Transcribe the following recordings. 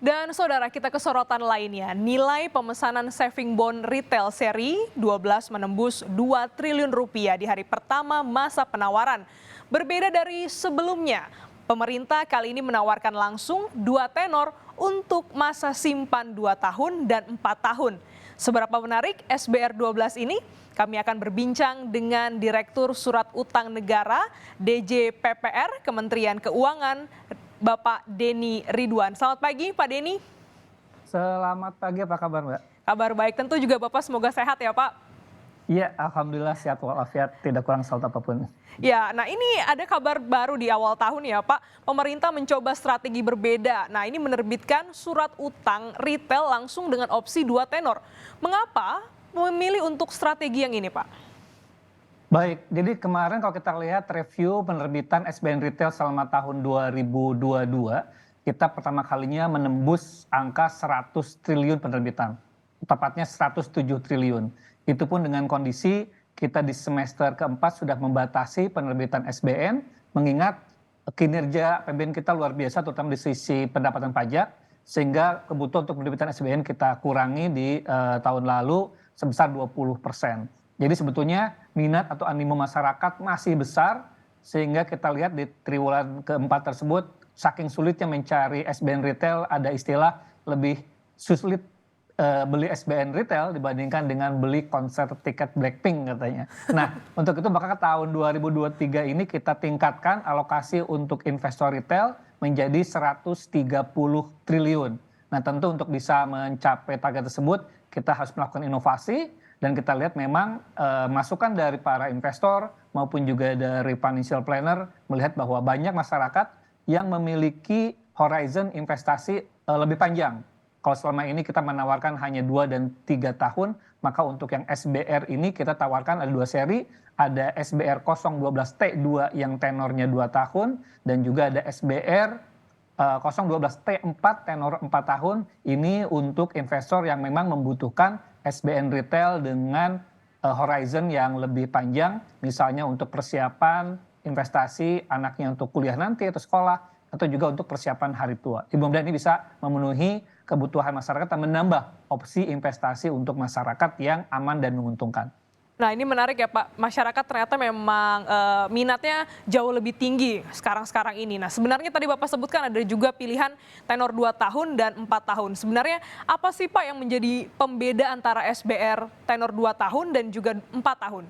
Dan saudara, kita ke sorotan lainnya. Nilai pemesanan saving bond retail seri 12 menembus 2 triliun rupiah di hari pertama masa penawaran. Berbeda dari sebelumnya, pemerintah kali ini menawarkan langsung 2 tenor untuk masa simpan 2 tahun dan 4 tahun. Seberapa menarik SBR 12 ini? Kami akan berbincang dengan Direktur Surat Utang Negara DJ PPR Kementerian Keuangan, Bapak Denny Ridwan. Selamat pagi Pak Denny. Selamat pagi, apa kabar Mbak? Kabar baik, tentu juga Bapak semoga sehat ya Pak. Iya, alhamdulillah sehat walafiat, tidak kurang saut apapun. Ya, nah ini ada kabar baru di awal tahun ya Pak. Pemerintah mencoba strategi berbeda. Nah ini menerbitkan surat utang retail langsung dengan opsi 2 tenor. Mengapa memilih untuk strategi yang ini Pak? Baik, jadi kemarin kalau kita lihat review penerbitan SBN Retail selama tahun 2022, kita pertama kalinya menembus angka 100 triliun penerbitan. Tepatnya 107 triliun. Itu pun dengan kondisi kita di semester keempat sudah membatasi penerbitan SBN, mengingat kinerja APBN kita luar biasa, terutama di sisi pendapatan pajak, sehingga kebutuhan untuk penerbitan SBN kita kurangi di tahun lalu sebesar 20%. Jadi sebetulnya minat atau animo masyarakat masih besar, sehingga kita lihat di triwulan keempat tersebut saking sulitnya mencari SBN retail, ada istilah lebih sulit beli SBN retail dibandingkan dengan beli konser tiket Blackpink katanya. Nah untuk itu maka tahun 2023 ini kita tingkatkan alokasi untuk investor retail menjadi 130 triliun. Nah tentu untuk bisa mencapai target tersebut kita harus melakukan inovasi. Dan kita lihat memang masukan dari para investor maupun juga dari financial planner melihat bahwa banyak masyarakat yang memiliki horizon investasi lebih panjang. Kalau selama ini kita menawarkan hanya 2 dan 3 tahun, maka untuk yang SBR ini kita tawarkan ada 2 seri, ada SBR 012T2 yang tenornya 2 tahun, dan juga ada SBR 012T4 tenor 4 tahun, ini untuk investor yang memang membutuhkan SBN retail dengan horizon yang lebih panjang, misalnya untuk persiapan investasi anaknya untuk kuliah nanti atau sekolah, atau juga untuk persiapan hari tua. Mudah-mudahan ini bisa memenuhi kebutuhan masyarakat dan menambah opsi investasi untuk masyarakat yang aman dan menguntungkan. Nah ini menarik ya Pak, masyarakat ternyata memang minatnya jauh lebih tinggi sekarang ini. Nah sebenarnya tadi Bapak sebutkan ada juga pilihan tenor 2 tahun dan 4 tahun. Sebenarnya apa sih Pak yang menjadi pembeda antara SBR tenor 2 tahun dan juga 4 tahun?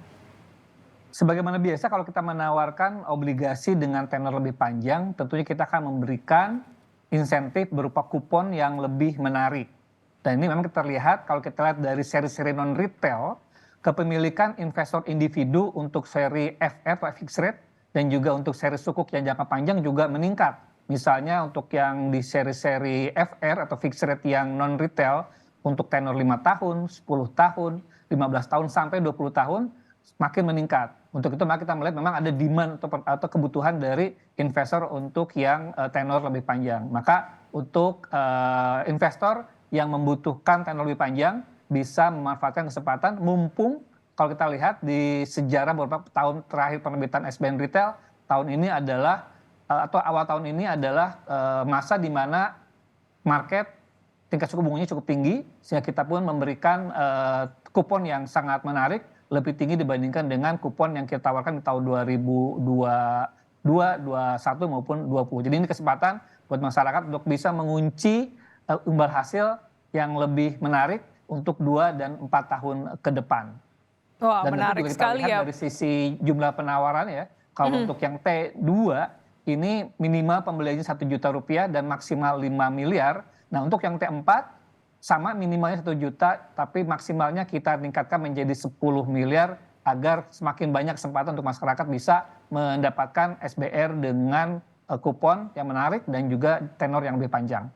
Sebagaimana biasa kalau kita menawarkan obligasi dengan tenor lebih panjang, tentunya kita akan memberikan insentif berupa kupon yang lebih menarik. Dan ini memang kita lihat kalau kita lihat dari seri-seri non-retail, kepemilikan investor individu untuk seri FR atau fixed rate dan juga untuk seri sukuk yang jangka panjang juga meningkat. Misalnya untuk yang di seri-seri FR atau fixed rate yang non-retail untuk tenor 5 tahun, 10 tahun, 15 tahun sampai 20 tahun semakin meningkat. Untuk itu maka kita melihat memang ada demand atau kebutuhan dari investor untuk yang tenor lebih panjang. Maka untuk investor yang membutuhkan tenor lebih panjang bisa memanfaatkan kesempatan mumpung kalau kita lihat di sejarah beberapa tahun terakhir penerbitan SBN retail tahun ini adalah atau awal tahun ini adalah masa di mana market tingkat suku bunganya cukup tinggi sehingga kita pun memberikan kupon yang sangat menarik lebih tinggi dibandingkan dengan kupon yang kita tawarkan di tahun 2022, 2021 maupun 2020. Jadi ini kesempatan buat masyarakat untuk bisa mengunci imbal hasil yang lebih menarik untuk 2 dan 4 tahun ke depan. Wah, Dan menarik tentu kita sekali lihat ya. dari sisi jumlah penawaran ya, kalau untuk yang T2 ini minimal pembeliannya 1 juta rupiah dan maksimal 5 miliar. Nah untuk yang T4 sama minimalnya 1 juta tapi maksimalnya kita tingkatkan menjadi 10 miliar agar semakin banyak kesempatan untuk masyarakat bisa mendapatkan SBR dengan kupon yang menarik dan juga tenor yang lebih panjang.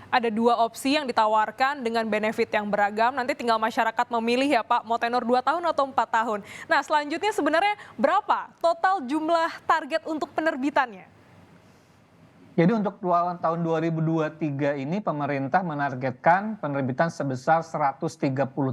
Ada 2 opsi yang ditawarkan dengan benefit yang beragam, nanti tinggal masyarakat memilih ya Pak, mau tenor 2 tahun atau 4 tahun. Nah selanjutnya sebenarnya berapa total jumlah target untuk penerbitannya? Jadi untuk tahun 2023 ini pemerintah menargetkan penerbitan sebesar 130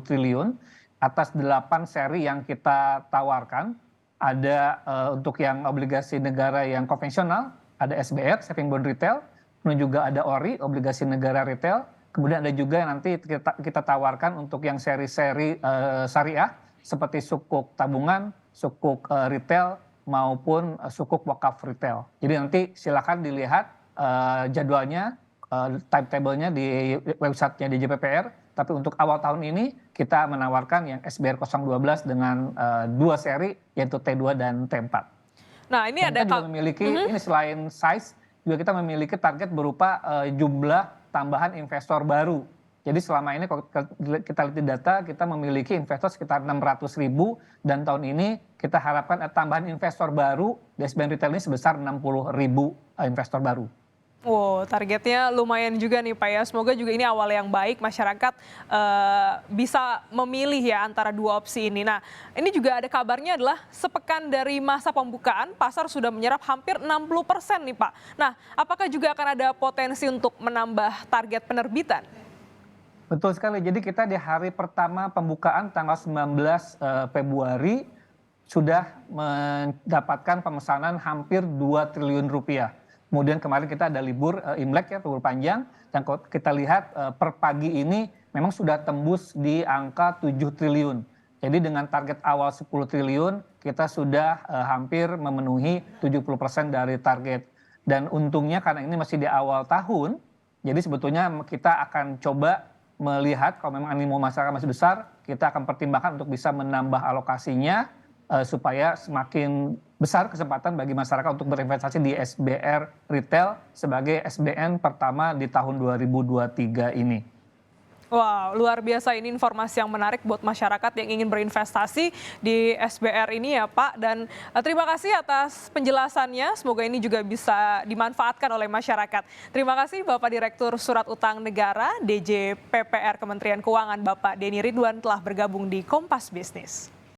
triliun atas 8 seri yang kita tawarkan. Ada untuk yang obligasi negara yang konvensional, ada SBR, Saving Bond Retail, kemudian juga ada ORI, obligasi negara retail, kemudian ada juga yang nanti kita tawarkan untuk yang seri-seri syariah seperti sukuk tabungan, sukuk retail maupun sukuk wakaf retail. Jadi nanti silakan dilihat jadwalnya, timetable-nya di websitenya di JPPR. Tapi untuk awal tahun ini kita menawarkan yang SBR 012 dengan 2 seri yaitu T2 dan T4. Nah, ini Dan ada kita juga memiliki ini selain size juga kita memiliki target berupa jumlah tambahan investor baru. Jadi selama ini kalau kita lihat di data kita memiliki investor sekitar 600.000 dan tahun ini kita harapkan tambahan investor baru di SBN Retail ini sebesar 60.000 investor baru. Wow, targetnya lumayan juga nih Pak ya. Semoga juga ini awal yang baik, masyarakat bisa memilih ya antara dua opsi ini. Nah, ini juga ada kabarnya adalah sepekan dari masa pembukaan, pasar sudah menyerap hampir 60% nih Pak. Nah, apakah juga akan ada potensi untuk menambah target penerbitan? Betul sekali, jadi kita di hari pertama pembukaan tanggal 19 Februari sudah mendapatkan pemesanan hampir 2 triliun rupiah. Kemudian kemarin kita ada libur Imlek ya, libur panjang, dan kalau kita lihat per pagi ini memang sudah tembus di angka 7 triliun. Jadi dengan target awal 10 triliun kita sudah hampir memenuhi 70% dari target. Dan untungnya karena ini masih di awal tahun, jadi sebetulnya kita akan coba melihat kalau memang animo masyarakat masih besar, kita akan pertimbangkan untuk bisa menambah alokasinya supaya semakin besar kesempatan bagi masyarakat untuk berinvestasi di SBR Retail sebagai SBN pertama di tahun 2023 ini. Wow, luar biasa, ini informasi yang menarik buat masyarakat yang ingin berinvestasi di SBR ini ya Pak. Dan terima kasih atas penjelasannya, semoga ini juga bisa dimanfaatkan oleh masyarakat. Terima kasih Bapak Direktur Surat Utang Negara, DJ PPR Kementerian Keuangan, Bapak Denny Ridwan telah bergabung di Kompas Bisnis.